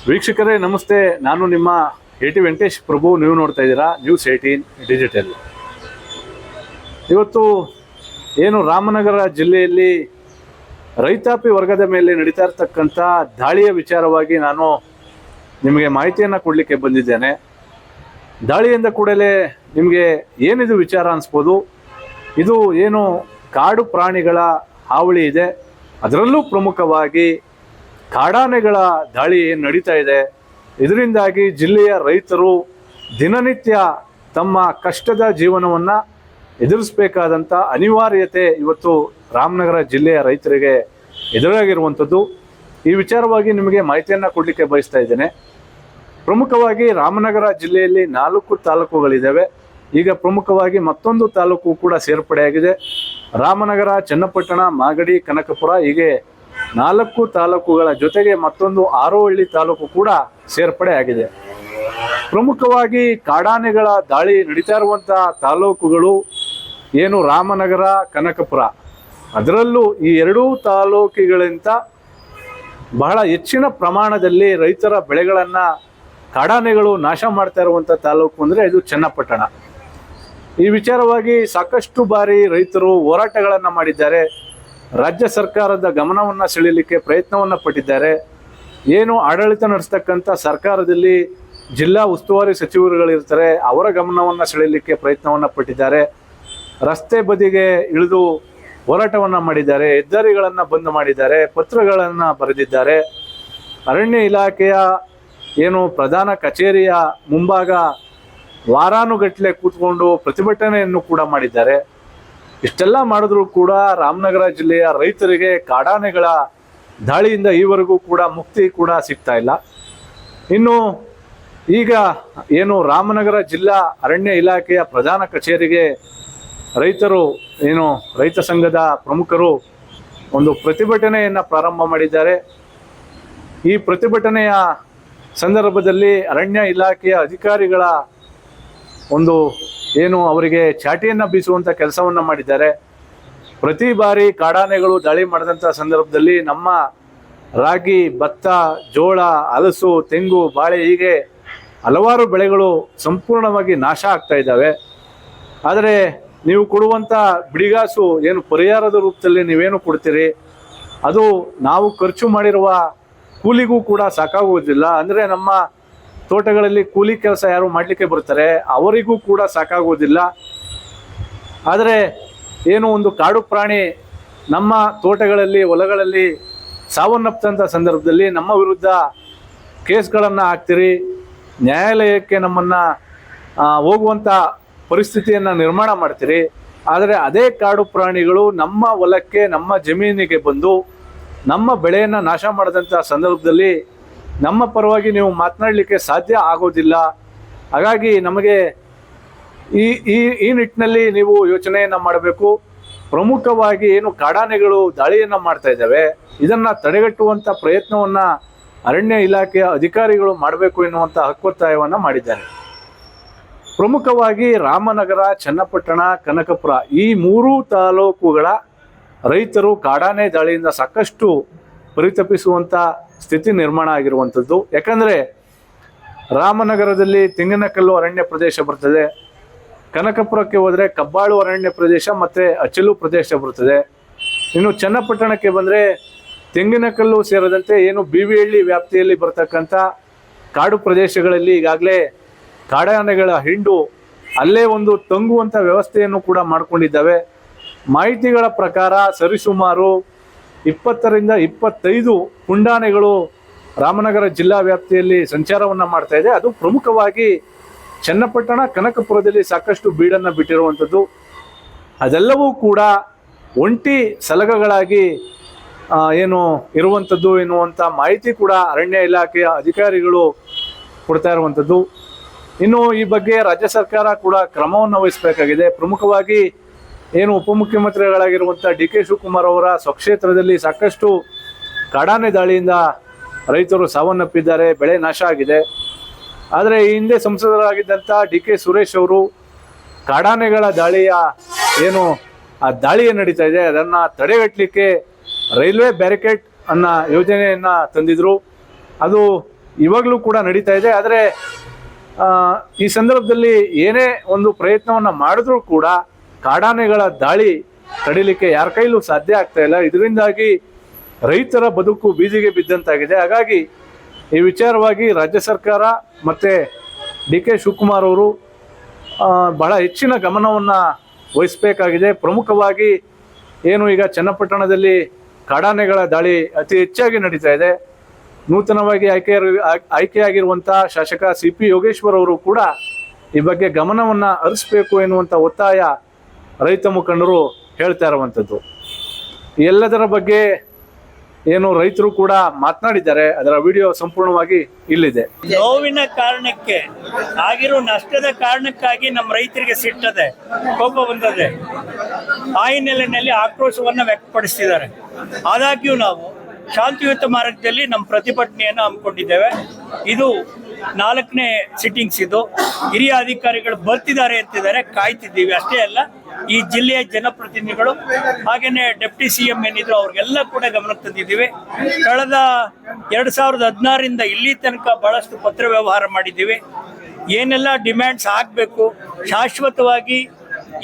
ವೀಕ್ಷಕರೇ ನಮಸ್ತೆ, ನಾನು ನಿಮ್ಮ AT ವೆಂಕಟೇಶ್ ಪ್ರಭು. ನೀವು ನೋಡ್ತಾ ಇದ್ದೀರಾ News18 ಡಿಜಿಟಲ್. ಇವತ್ತು ಏನು ರಾಮನಗರ ಜಿಲ್ಲೆಯಲ್ಲಿ ರೈತಾಪಿ ವರ್ಗದ ಮೇಲೆ ನಡೀತಾ ಇರತಕ್ಕಂಥ ದಾಳಿಯ ವಿಚಾರವಾಗಿ ನಾನು ನಿಮಗೆ ಮಾಹಿತಿಯನ್ನು ಕೊಡಲಿಕ್ಕೆ ಬಂದಿದ್ದೇನೆ. ದಾಳಿಯಿಂದ ಕೂಡಲೇ ನಿಮಗೆ ಏನಿದು ವಿಚಾರ ಅನಿಸ್ಬೋದು. ಇದು ಏನು ಕಾಡು ಪ್ರಾಣಿಗಳ ಹಾವಳಿ ಇದೆ, ಅದರಲ್ಲೂ ಪ್ರಮುಖವಾಗಿ ಕಾಡಾನೆಗಳ ದಾಳಿ ಏನು ನಡೀತಾ ಇದೆ. ಇದರಿಂದಾಗಿ ಜಿಲ್ಲೆಯ ರೈತರು ದಿನನಿತ್ಯ ತಮ್ಮ ಕಷ್ಟದ ಜೀವನವನ್ನು ಎದುರಿಸಬೇಕಾದಂಥ ಅನಿವಾರ್ಯತೆ ಇವತ್ತು ರಾಮನಗರ ಜಿಲ್ಲೆಯ ರೈತರಿಗೆ ಎದುರಾಗಿರುವಂಥದ್ದು. ಈ ವಿಚಾರವಾಗಿ ನಿಮಗೆ ಮಾಹಿತಿಯನ್ನು ಕೊಡಲಿಕ್ಕೆ ಬಯಸ್ತಾ ಇದ್ದೇನೆ. ಪ್ರಮುಖವಾಗಿ ರಾಮನಗರ ಜಿಲ್ಲೆಯಲ್ಲಿ 4 ತಾಲೂಕುಗಳಿದ್ದಾವೆ. ಈಗ ಪ್ರಮುಖವಾಗಿ ಮತ್ತೊಂದು ತಾಲೂಕು ಕೂಡ ಸೇರ್ಪಡೆಯಾಗಿದೆ. ರಾಮನಗರ, ಚನ್ನಪಟ್ಟಣ, ಮಾಗಡಿ, ಕನಕಪುರ ಹೀಗೆ 4 ತಾಲೂಕುಗಳ ಜೊತೆಗೆ ಮತ್ತೊಂದು ಆರೋಹಳ್ಳಿ ತಾಲೂಕು ಕೂಡ ಸೇರ್ಪಡೆ ಆಗಿದೆ. ಪ್ರಮುಖವಾಗಿ ಕಾಡಾನೆಗಳ ದಾಳಿ ನಡೀತಾ ಇರುವಂಥ ತಾಲೂಕುಗಳು ಏನು ರಾಮನಗರ, ಕನಕಪುರ. ಅದರಲ್ಲೂ ಈ 2 ತಾಲೂಕುಗಳಿಂದ ಬಹಳ ಹೆಚ್ಚಿನ ಪ್ರಮಾಣದಲ್ಲಿ ರೈತರ ಬೆಳೆಗಳನ್ನು ಕಾಡಾನೆಗಳು ನಾಶ ಮಾಡ್ತಾ ಇರುವಂಥ ತಾಲೂಕು ಅಂದರೆ ಇದು ಚನ್ನಪಟ್ಟಣ. ಈ ವಿಚಾರವಾಗಿ ಸಾಕಷ್ಟು ಬಾರಿ ರೈತರು ಹೋರಾಟಗಳನ್ನು ಮಾಡಿದ್ದಾರೆ. ರಾಜ್ಯ ಸರ್ಕಾರದ ಗಮನವನ್ನು ಸೆಳೆಯಲಿಕ್ಕೆ ಪ್ರಯತ್ನವನ್ನು ಪಟ್ಟಿದ್ದಾರೆ. ಏನು ಆಡಳಿತ ನಡೆಸ್ತಕ್ಕಂಥ ಸರ್ಕಾರದಲ್ಲಿ ಜಿಲ್ಲಾ ಉಸ್ತುವಾರಿ ಸಚಿವರುಗಳಿರ್ತಾರೆ, ಅವರ ಗಮನವನ್ನು ಸೆಳೆಯಲಿಕ್ಕೆ ಪ್ರಯತ್ನವನ್ನು ಪಟ್ಟಿದ್ದಾರೆ. ರಸ್ತೆ ಬದಿಗೆ ಇಳಿದು ಹೋರಾಟವನ್ನು ಮಾಡಿದ್ದಾರೆ, ಹೆದ್ದಾರಿಗಳನ್ನು ಬಂದ್ ಮಾಡಿದ್ದಾರೆ, ಪತ್ರಗಳನ್ನು ಬರೆದಿದ್ದಾರೆ. ಅರಣ್ಯ ಇಲಾಖೆಯ ಏನು ಪ್ರಧಾನ ಕಚೇರಿಯ ಮುಂಭಾಗ ವಾರಾನುಗಟ್ಟಲೆ ಕೂತ್ಕೊಂಡು ಪ್ರತಿಭಟನೆಯನ್ನು ಕೂಡ ಮಾಡಿದ್ದಾರೆ. ಇಷ್ಟೆಲ್ಲ ಮಾಡಿದ್ರೂ ಕೂಡ ರಾಮನಗರ ಜಿಲ್ಲೆಯ ರೈತರಿಗೆ ಕಾಡಾನೆಗಳ ದಾಳಿಯಿಂದ ಈವರೆಗೂ ಕೂಡ ಮುಕ್ತಿ ಕೂಡ ಸಿಗ್ತಾ ಇಲ್ಲ. ಇನ್ನು ಈಗ ಏನು ರಾಮನಗರ ಜಿಲ್ಲಾ ಅರಣ್ಯ ಇಲಾಖೆಯ ಪ್ರಧಾನ ಕಚೇರಿಗೆ ರೈತರು ಏನು ರೈತ ಸಂಘದ ಪ್ರಮುಖರು ಒಂದು ಪ್ರತಿಭಟನೆಯನ್ನು ಪ್ರಾರಂಭ ಮಾಡಿದ್ದಾರೆ. ಈ ಪ್ರತಿಭಟನೆಯ ಸಂದರ್ಭದಲ್ಲಿ ಅರಣ್ಯ ಇಲಾಖೆಯ ಅಧಿಕಾರಿಗಳ ಒಂದು ಏನು ಅವರಿಗೆ ಚಾಟಿಯನ್ನು ಬೀಸುವಂಥ ಕೆಲಸವನ್ನು ಮಾಡಿದ್ದಾರೆ. ಪ್ರತಿ ಬಾರಿ ಕಾಡಾನೆಗಳು ದಾಳಿ ಮಾಡಿದಂಥ ಸಂದರ್ಭದಲ್ಲಿ ನಮ್ಮ ರಾಗಿ, ಭತ್ತ, ಜೋಳ, ಹಲಸು, ತೆಂಗು, ಬಾಳೆ ಹೀಗೆ ಹಲವಾರು ಬೆಳೆಗಳು ಸಂಪೂರ್ಣವಾಗಿ ನಾಶ ಆಗ್ತಾ ಇದ್ದಾವೆ. ಆದರೆ ನೀವು ಕೊಡುವಂಥ ಬಿಡಿಗಾಸು ಏನು ಪರಿಹಾರದ ರೂಪದಲ್ಲಿ ನೀವೇನು ಕೊಡ್ತೀರಿ, ಅದು ನಾವು ಖರ್ಚು ಮಾಡಿರುವ ಕೂಲಿಗೂ ಕೂಡ ಸಾಕಾಗುವುದಿಲ್ಲ. ಅಂದರೆ ನಮ್ಮ ತೋಟಗಳಲ್ಲಿ ಕೂಲಿ ಕೆಲಸ ಯಾರು ಮಾಡಲಿಕ್ಕೆ ಬರ್ತಾರೆ ಅವರಿಗೂ ಕೂಡ ಸಾಕಾಗುವುದಿಲ್ಲ. ಆದರೆ ಏನು ಒಂದು ಕಾಡು ಪ್ರಾಣಿ ನಮ್ಮ ತೋಟಗಳಲ್ಲಿ, ಹೊಲಗಳಲ್ಲಿ ಸಾವನ್ನಪ್ಪಂಥ ಸಂದರ್ಭದಲ್ಲಿ ನಮ್ಮ ವಿರುದ್ಧ ಕೇಸ್ಗಳನ್ನು ಹಾಕ್ತೀರಿ, ನ್ಯಾಯಾಲಯಕ್ಕೆ ನಮ್ಮನ್ನು ಹೋಗುವಂಥ ಪರಿಸ್ಥಿತಿಯನ್ನು ನಿರ್ಮಾಣ ಮಾಡ್ತೀರಿ. ಆದರೆ ಅದೇ ಕಾಡು ಪ್ರಾಣಿಗಳು ನಮ್ಮ ಹೊಲಕ್ಕೆ, ನಮ್ಮ ಜಮೀನಿಗೆ ಬಂದು ನಮ್ಮ ಬೆಳೆಯನ್ನು ನಾಶ ಮಾಡಿದಂಥ ಸಂದರ್ಭದಲ್ಲಿ ನಮ್ಮ ಪರವಾಗಿ ನೀವು ಮಾತನಾಡಲಿಕ್ಕೆ ಸಾಧ್ಯ ಆಗೋದಿಲ್ಲ. ಹಾಗಾಗಿ ನಮಗೆ ಈ ನಿಟ್ಟಿನಲ್ಲಿ ನೀವು ಯೋಚನೆಯನ್ನು ಮಾಡಬೇಕು. ಪ್ರಮುಖವಾಗಿ ಏನು ಕಾಡಾನೆಗಳು ದಾಳಿಯನ್ನು ಮಾಡ್ತಾ ಇದ್ದಾವೆ, ಇದನ್ನು ತಡೆಗಟ್ಟುವಂಥ ಪ್ರಯತ್ನವನ್ನು ಅರಣ್ಯ ಇಲಾಖೆಯ ಅಧಿಕಾರಿಗಳು ಮಾಡಬೇಕು ಎನ್ನುವಂಥ ಹಕ್ಕೊತ್ತಾಯವನ್ನು ಮಾಡಿದ್ದಾರೆ. ಪ್ರಮುಖವಾಗಿ ರಾಮನಗರ, ಚನ್ನಪಟ್ಟಣ, ಕನಕಪುರ ಈ 3 ತಾಲೂಕುಗಳ ರೈತರು ಕಾಡಾನೆ ದಾಳಿಯಿಂದ ಸಾಕಷ್ಟು ಪರಿತಪಿಸುವಂಥ ಸ್ಥಿತಿ ನಿರ್ಮಾಣ ಆಗಿರುವಂಥದ್ದು. ಯಾಕಂದರೆ ರಾಮನಗರದಲ್ಲಿ ತೆಂಗಿನಕಲ್ಲು ಅರಣ್ಯ ಪ್ರದೇಶ ಬರ್ತದೆ, ಕನಕಪುರಕ್ಕೆ ಹೋದರೆ ಕಬ್ಬಾಳು ಅರಣ್ಯ ಪ್ರದೇಶ ಮತ್ತು ಅಚಲು ಪ್ರದೇಶ ಬರ್ತದೆ. ಇನ್ನು ಚನ್ನಪಟ್ಟಣಕ್ಕೆ ಬಂದರೆ ತೆಂಗಿನಕಲ್ಲು ಸೇರಿದಂತೆ ಏನು ಬಿವಿಹಳ್ಳಿ ವ್ಯಾಪ್ತಿಯಲ್ಲಿ ಬರ್ತಕ್ಕಂಥ ಕಾಡು ಪ್ರದೇಶಗಳಲ್ಲಿ ಈಗಾಗಲೇ ಕಾಡಾನೆಗಳ ಹಿಂಡು ಅಲ್ಲೇ ಒಂದು ತಂಗುವಂಥ ವ್ಯವಸ್ಥೆಯನ್ನು ಕೂಡ ಮಾಡಿಕೊಂಡಿದ್ದಾವೆ. ಮಾಹಿತಿಗಳ ಪ್ರಕಾರ ಸರಿಸುಮಾರು 20ರಿಂದ 25 ಪುಂಡಾನೆಗಳು ರಾಮನಗರ ಜಿಲ್ಲಾ ವ್ಯಾಪ್ತಿಯಲ್ಲಿ ಸಂಚಾರವನ್ನು ಮಾಡ್ತಾ ಇದೆ. ಅದು ಪ್ರಮುಖವಾಗಿ ಚನ್ನಪಟ್ಟಣ, ಕನಕಪುರದಲ್ಲಿ ಸಾಕಷ್ಟು ಬೀಡನ್ನು ಬಿಟ್ಟಿರುವಂಥದ್ದು. ಅದೆಲ್ಲವೂ ಕೂಡ ಒಂಟಿ ಸಲಗಗಳಾಗಿ ಏನು ಇರುವಂಥದ್ದು ಎನ್ನುವಂಥ ಮಾಹಿತಿ ಕೂಡ ಅರಣ್ಯ ಇಲಾಖೆಯ ಅಧಿಕಾರಿಗಳು ಕೊಡ್ತಾ ಇರುವಂಥದ್ದು. ಇನ್ನು ಈ ಬಗ್ಗೆ ರಾಜ್ಯ ಸರ್ಕಾರ ಕೂಡ ಕ್ರಮವನ್ನು ವಹಿಸಬೇಕಾಗಿದೆ. ಪ್ರಮುಖವಾಗಿ ಏನು ಉಪಮುಖ್ಯಮಂತ್ರಿಗಳಾಗಿರುವಂಥ DK ಶಿವಕುಮಾರ್ ಅವರ ಸ್ವಕ್ಷೇತ್ರದಲ್ಲಿ ಸಾಕಷ್ಟು ಕಾಡಾನೆ ದಾಳಿಯಿಂದ ರೈತರು ಸಾವನ್ನಪ್ಪಿದ್ದಾರೆ, ಬೆಳೆ ನಾಶ ಆಗಿದೆ. ಆದರೆ ಈ ಹಿಂದೆ ಸಂಸದರಾಗಿದ್ದಂಥ DK ಸುರೇಶ್ ಅವರು ಕಾಡಾನೆಗಳ ದಾಳಿಯ ಏನು ಆ ದಾಳಿ ನಡೀತಾ ಇದೆ ಅದನ್ನು ತಡೆಗಟ್ಟಲಿಕ್ಕೆ ರೈಲ್ವೆ ಬ್ಯಾರಿಕೇಡ್ ಅನ್ನೋ ಯೋಜನೆಯನ್ನು ತಂದಿದ್ರು. ಅದು ಇವಾಗಲೂ ಕೂಡ ನಡೀತಾ ಇದೆ. ಆದರೆ ಈ ಸಂದರ್ಭದಲ್ಲಿ ಏನೇ ಒಂದು ಪ್ರಯತ್ನವನ್ನು ಮಾಡಿದ್ರೂ ಕೂಡ ಕಾಡಾನೆಗಳ ದಾಳಿ ತಡಿಲಿಕ್ಕೆ ಯಾರ ಕೈಲೂ ಸಾಧ್ಯ ಆಗ್ತಾ ಇಲ್ಲ. ಇದರಿಂದಾಗಿ ರೈತರ ಬದುಕು ಬೀದಿಗೆ ಬಿದ್ದಂತಾಗಿದೆ. ಹಾಗಾಗಿ ಈ ವಿಚಾರವಾಗಿ ರಾಜ್ಯ ಸರ್ಕಾರ ಮತ್ತು DK ಶಿವಕುಮಾರ್ ಅವರು ಬಹಳ ಹೆಚ್ಚಿನ ಗಮನವನ್ನು ವಹಿಸಬೇಕಾಗಿದೆ. ಪ್ರಮುಖವಾಗಿ ಏನು ಈಗ ಚನ್ನಪಟ್ಟಣದಲ್ಲಿ ಕಾಡಾನೆಗಳ ದಾಳಿ ಅತಿ ಹೆಚ್ಚಾಗಿ ನಡೀತಾ ಇದೆ. ನೂತನವಾಗಿ ಆಯ್ಕೆಯಾಗಿರುವಂಥ ಶಾಸಕ CP ಯೋಗೇಶ್ವರ್ ಅವರು ಕೂಡ ಈ ಬಗ್ಗೆ ಗಮನವನ್ನು ಹರಿಸಬೇಕು ಎನ್ನುವಂಥ ಒತ್ತಾಯ ರೈತ ಮುಖಂಡರು ಹೇಳ್ತಾ ಇರುವಂಥದ್ದು. ಎಲ್ಲದರ ಬಗ್ಗೆ ಏನು ರೈತರು ಕೂಡ ಮಾತನಾಡಿದ್ದಾರೆ. ಅದರ ವಿಡಿಯೋ ಸಂಪೂರ್ಣವಾಗಿ ಇಲ್ಲಿದೆ. ನೋವಿನ ಕಾರಣಕ್ಕೆ ಆಗಿರೋ ನಷ್ಟದ ಕಾರಣಕ್ಕಾಗಿ ನಮ್ಮ ರೈತರಿಗೆ ಸಿಟ್ಟದೆ, ಕೋಪ ಬಂದದೆ, ಆ ಹಿನ್ನೆಲೆಯಲ್ಲಿ ಆಕ್ರೋಶವನ್ನು ವ್ಯಕ್ತಪಡಿಸ್ತಿದ್ದಾರೆ. ಆದಾಗ್ಯೂ ನಾವು ಶಾಂತಿಯುತ ಮಾರ್ಗದಲ್ಲಿ ನಮ್ಮ ಪ್ರತಿಭಟನೆಯನ್ನು ಹಮ್ಮಿಕೊಂಡಿದ್ದೇವೆ. ಇದು 4ನೇ ಸಿಟ್ಟಿಂಗ್ಸ್. ಇದು ಹಿರಿಯ ಅಧಿಕಾರಿಗಳು ಬರ್ತಿದ್ದಾರೆ ಅಂತಿದ್ದಾರೆ, ಕಾಯ್ತಿದ್ದೀವಿ. ಅಷ್ಟೇ ಅಲ್ಲ, ಈ ಜಿಲ್ಲೆಯ ಜನಪ್ರತಿನಿಧಿಗಳು ಹಾಗೇನೆ ಡೆಪ್ಟಿ CM ಏನಿದ್ರು ಅವ್ರಿಗೆಲ್ಲ ಕೂಡ ಗಮನಕ್ಕೆ ತಂದಿದ್ದೀವಿ. ಕಳೆದ 2016ರಿಂದ ಇಲ್ಲಿ ತನಕ ಬಹಳಷ್ಟು ಪತ್ರ ವ್ಯವಹಾರ ಮಾಡಿದ್ದೀವಿ. ಏನೆಲ್ಲ ಡಿಮ್ಯಾಂಡ್ಸ್ ಆಗಬೇಕು, ಶಾಶ್ವತವಾಗಿ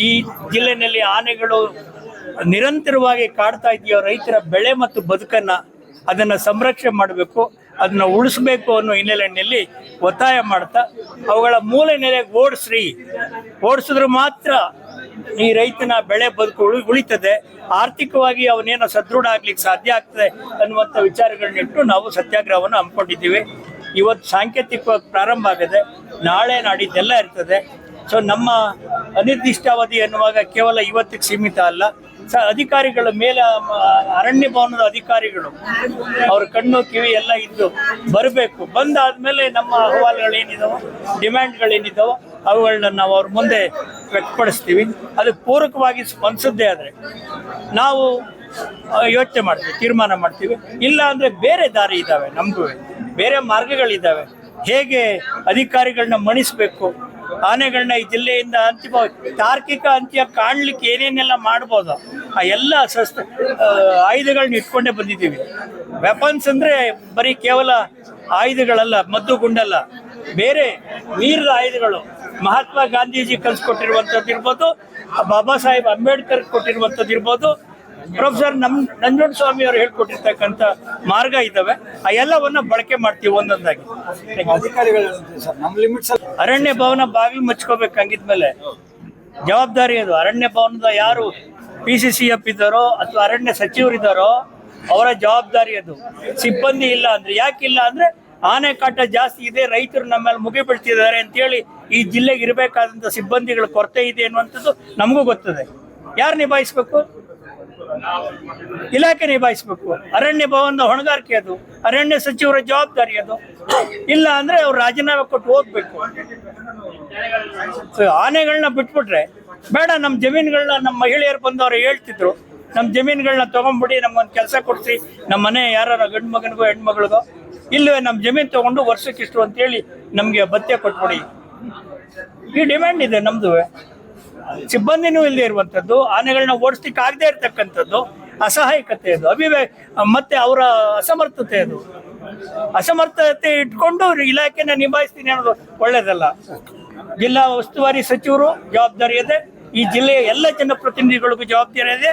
ಈ ಜಿಲ್ಲೆಯಲ್ಲಿ ಆನೆಗಳು ನಿರಂತರವಾಗಿ ಕಾಡ್ತಾ ಇದೆಯೋ ರೈತರ ಬೆಳೆ ಮತ್ತು ಬದುಕನ್ನು ಅದನ್ನು ಸಂರಕ್ಷಣೆ ಮಾಡಬೇಕು, ಅದನ್ನು ಉಳಿಸ್ಬೇಕು ಅನ್ನೋ ಹಿನ್ನೆಲೆಯಲ್ಲಿ ಒತ್ತಾಯ ಮಾಡ್ತಾ ಅವುಗಳ ಮೂಲ ನೆಲೆಗೆ ಓಡಿಸಿದ್ರೆ ಮಾತ್ರ ಈ ರೈತನ ಬೆಳೆ ಬದುಕು ಉಳಿತದೆ, ಆರ್ಥಿಕವಾಗಿ ಅವನೇನೋ ಸದೃಢ ಆಗ್ಲಿಕ್ಕೆ ಸಾಧ್ಯ ಆಗ್ತದೆ ಅನ್ನುವಂಥ ವಿಚಾರಗಳನ್ನಿಟ್ಟು ನಾವು ಸತ್ಯಾಗ್ರಹವನ್ನು ಹಮ್ಮಿಕೊಂಡಿದ್ದೀವಿ. ಇವತ್ತು ಸಾಂಕೇತಿಕವಾಗಿ ಪ್ರಾರಂಭ ಆಗಿದೆ, ನಾಳೆ ನಾಡಿದ್ದೆಲ್ಲ ಇರ್ತದೆ. ಸೊ ನಮ್ಮ ಅನಿರ್ದಿಷ್ಟಾವಧಿ ಅನ್ನುವಾಗ ಕೇವಲ ಇವತ್ತಿಗೆ ಸೀಮಿತ ಅಲ್ಲ. ಅಧಿಕಾರಿಗಳ ಮೇಲೆ ಅರಣ್ಯ ಭವನದ ಅಧಿಕಾರಿಗಳು ಅವ್ರ ಕಣ್ಣು ಕಿವಿ ಎಲ್ಲ ಇದ್ದು ಬರಬೇಕು. ಬಂದಾದ್ಮೇಲೆ ನಮ್ಮ ಅಹವಾಲುಗಳೇನಿದಾವೋ, ಡಿಮ್ಯಾಂಡ್ಗಳೇನಿದಾವೋ ಅವುಗಳನ್ನ ನಾವು ಅವ್ರ ಮುಂದೆ ವ್ಯಕ್ತಪಡಿಸ್ತೀವಿ. ಅದಕ್ಕೆ ಪೂರಕವಾಗಿ ಸ್ಪಂದಿಸದ್ದೇ ಆದರೆ ನಾವು ಯೋಚನೆ ಮಾಡ್ತೀವಿ, ತೀರ್ಮಾನ ಮಾಡ್ತೀವಿ. ಇಲ್ಲ ಅಂದರೆ ಬೇರೆ ದಾರಿ ಇದ್ದಾವೆ, ನಮಗೂ ಬೇರೆ ಮಾರ್ಗಗಳಿದ್ದಾವೆ. ಹೇಗೆ ಅಧಿಕಾರಿಗಳನ್ನ ಮಣಿಸ್ಬೇಕು, ಆನೆಗಳನ್ನ ಈ ಜಿಲ್ಲೆಯಿಂದ ಅಂತಿಮ ತಾರ್ಕಿಕ ಅಂತ್ಯ ಕಾಣಲಿಕ್ಕೆ ಏನೇನೆಲ್ಲ ಮಾಡ್ಬೋದು ಆ ಎಲ್ಲ ಆಯುಧಗಳನ್ನ ಇಟ್ಕೊಂಡೇ ಬಂದಿದ್ದೀವಿ. ವೆಪನ್ಸ್ ಅಂದರೆ ಬರೀ ಕೇವಲ ಆಯುಧಗಳಲ್ಲ, ಮದ್ದು ಗುಂಡಲ್ಲ, ಬೇರೆ ವೀರದ ಆಯುಧಗಳು. ಮಹಾತ್ಮ ಗಾಂಧೀಜಿ ಕಲಿಸ್ಕೊಟ್ಟಿರುವಂಥದ್ದು ಇರ್ಬೋದು, ಬಾಬಾ ಸಾಹೇಬ್ ಅಂಬೇಡ್ಕರ್ ಕೊಟ್ಟಿರುವಂಥದ್ದು ಇರ್ಬೋದು, ಪ್ರೊಫೆಸರ್ ನಂಜುಂಡಸ್ವಾಮಿ ಅವರು ಹೇಳ್ಕೊಟ್ಟಿರ್ತಕ್ಕಂಥ ಮಾರ್ಗ ಇದ್ದಾವೆ. ಆ ಎಲ್ಲವನ್ನ ಬಳಕೆ ಮಾಡ್ತೀವಿ ಒಂದೊಂದಾಗಿ. ಅರಣ್ಯ ಭವನ ಬಾಗಿಲು ಮುಚ್ಕೋಬೇಕಂಗಿದ್ಮೇಲೆ ಜವಾಬ್ದಾರಿ ಅದು. ಅರಣ್ಯ ಭವನದ ಯಾರು PCCF ಇದ್ದಾರೋ ಅಥವಾ ಅರಣ್ಯ ಸಚಿವರಿದ್ದಾರೋ ಅವರ ಜವಾಬ್ದಾರಿ ಅದು. ಸಿಬ್ಬಂದಿ ಇಲ್ಲ ಅಂದ್ರೆ, ಯಾಕಿಲ್ಲ ಅಂದ್ರೆ ಆನೆ ಕಾಟ ಜಾಸ್ತಿ ಇದೆ, ರೈತರು ನಮ್ಮಲ್ಲಿ ಮುಗಿ ಬೀಳ್ತಿದ್ದಾರೆ ಅಂತೇಳಿ ಈ ಜಿಲ್ಲೆಗೆ ಇರಬೇಕಾದಂಥ ಸಿಬ್ಬಂದಿಗಳ ಕೊರತೆ ಇದೆ ಅನ್ನುವಂಥದ್ದು ನಮಗೂ ಗೊತ್ತದೆ. ಯಾರು ನಿಭಾಯಿಸ್ಬೇಕು? ಇಲಾಖೆ ನಿಭಾಯಿಸ್ಬೇಕು. ಅರಣ್ಯ ಭವನದ ಹೊಣೆಗಾರಿಕೆ ಅದು, ಅರಣ್ಯ ಸಚಿವರ ಜವಾಬ್ದಾರಿ ಅದು. ಇಲ್ಲ ಅಂದ್ರೆ ಅವ್ರು ರಾಜೀನಾಮೆ ಕೊಟ್ಟು ಹೋಗ್ಬೇಕು. ಆನೆಗಳನ್ನ ಬಿಟ್ಬಿಟ್ರೆ ಬೇಡ, ನಮ್ಮ ಜಮೀನುಗಳನ್ನ ನಮ್ಮ ಮಹಿಳೆಯರು ಬಂದವರು ಹೇಳ್ತಿದ್ರು, ನಮ್ಮ ಜಮೀನುಗಳನ್ನ ತಗೊಂಡ್ಬಿಡಿ, ನಮ್ಮೊಂದು ಕೆಲಸ ಕೊಡಿಸಿ, ನಮ್ಮ ಮನೆ ಯಾರು ಗಂಡು ಮಗನಿಗೋ ಹೆಣ್ಮಗಳಿಗೋ, ಇಲ್ಲವೇ ನಮ್ಮ ಜಮೀನು ತಗೊಂಡು ವರ್ಷಕ್ಕಿಷ್ಟು ಅಂತೇಳಿ ನಮಗೆ ಭತ್ಯೆ ಕೊಟ್ಬಿಡಿ. ಈ ಡಿಮ್ಯಾಂಡ್ ಇದೆ ನಮ್ದು. ಸಿಬ್ಬಂದಿನೂ ಇಲ್ಲದೆ ಇರುವಂಥದ್ದು, ಆನೆಗಳನ್ನ ಓಡಿಸ್ಲಿಕ್ಕೆ ಆಗದೆ ಇರ್ತಕ್ಕಂಥದ್ದು, ಅಸಹಾಯಕತೆ ಅದು, ಮತ್ತೆ ಅವರ ಅಸಮರ್ಥತೆ ಅದು. ಅಸಮರ್ಥತೆ ಇಟ್ಕೊಂಡು ಇಲಾಖೆನ ನಿಭಾಯಿಸ್ತೀನಿ ಅನ್ನೋದು ಒಳ್ಳೇದಲ್ಲ. ಜಿಲ್ಲಾ ಉಸ್ತುವಾರಿ ಸಚಿವರು ಜವಾಬ್ದಾರಿ ಇದೆ, ಈ ಜಿಲ್ಲೆಯ ಎಲ್ಲ ಜನಪ್ರತಿನಿಧಿಗಳಿಗೂ ಜವಾಬ್ದಾರಿ ಇದೆ,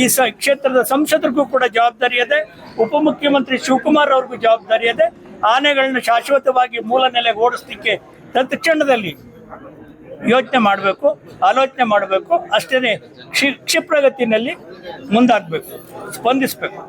ಈ ಕ್ಷೇತ್ರದ ಸಂಸದರಿಗೂ ಕೂಡ ಜವಾಬ್ದಾರಿ ಇದೆ, ಉಪಮುಖ್ಯಮಂತ್ರಿ ಶಿವಕುಮಾರ್ ಅವ್ರಿಗೂ ಜವಾಬ್ದಾರಿ ಇದೆ. ಆನೆಗಳನ್ನ ಶಾಶ್ವತವಾಗಿ ಮೂಲ ನೆಲೆಗೆ ಓಡಿಸ್ಲಿಕ್ಕೆ ತತ್ಕ್ಷಣದಲ್ಲಿ ಯೋಚನೆ ಮಾಡಬೇಕು, ಆಲೋಚನೆ ಮಾಡಬೇಕು. ಅಷ್ಟೇ ಕ್ಷಿಪ್ರಗತಿನಲ್ಲಿ ಮುಂದಾಗಬೇಕು, ಸ್ಪಂದಿಸಬೇಕು.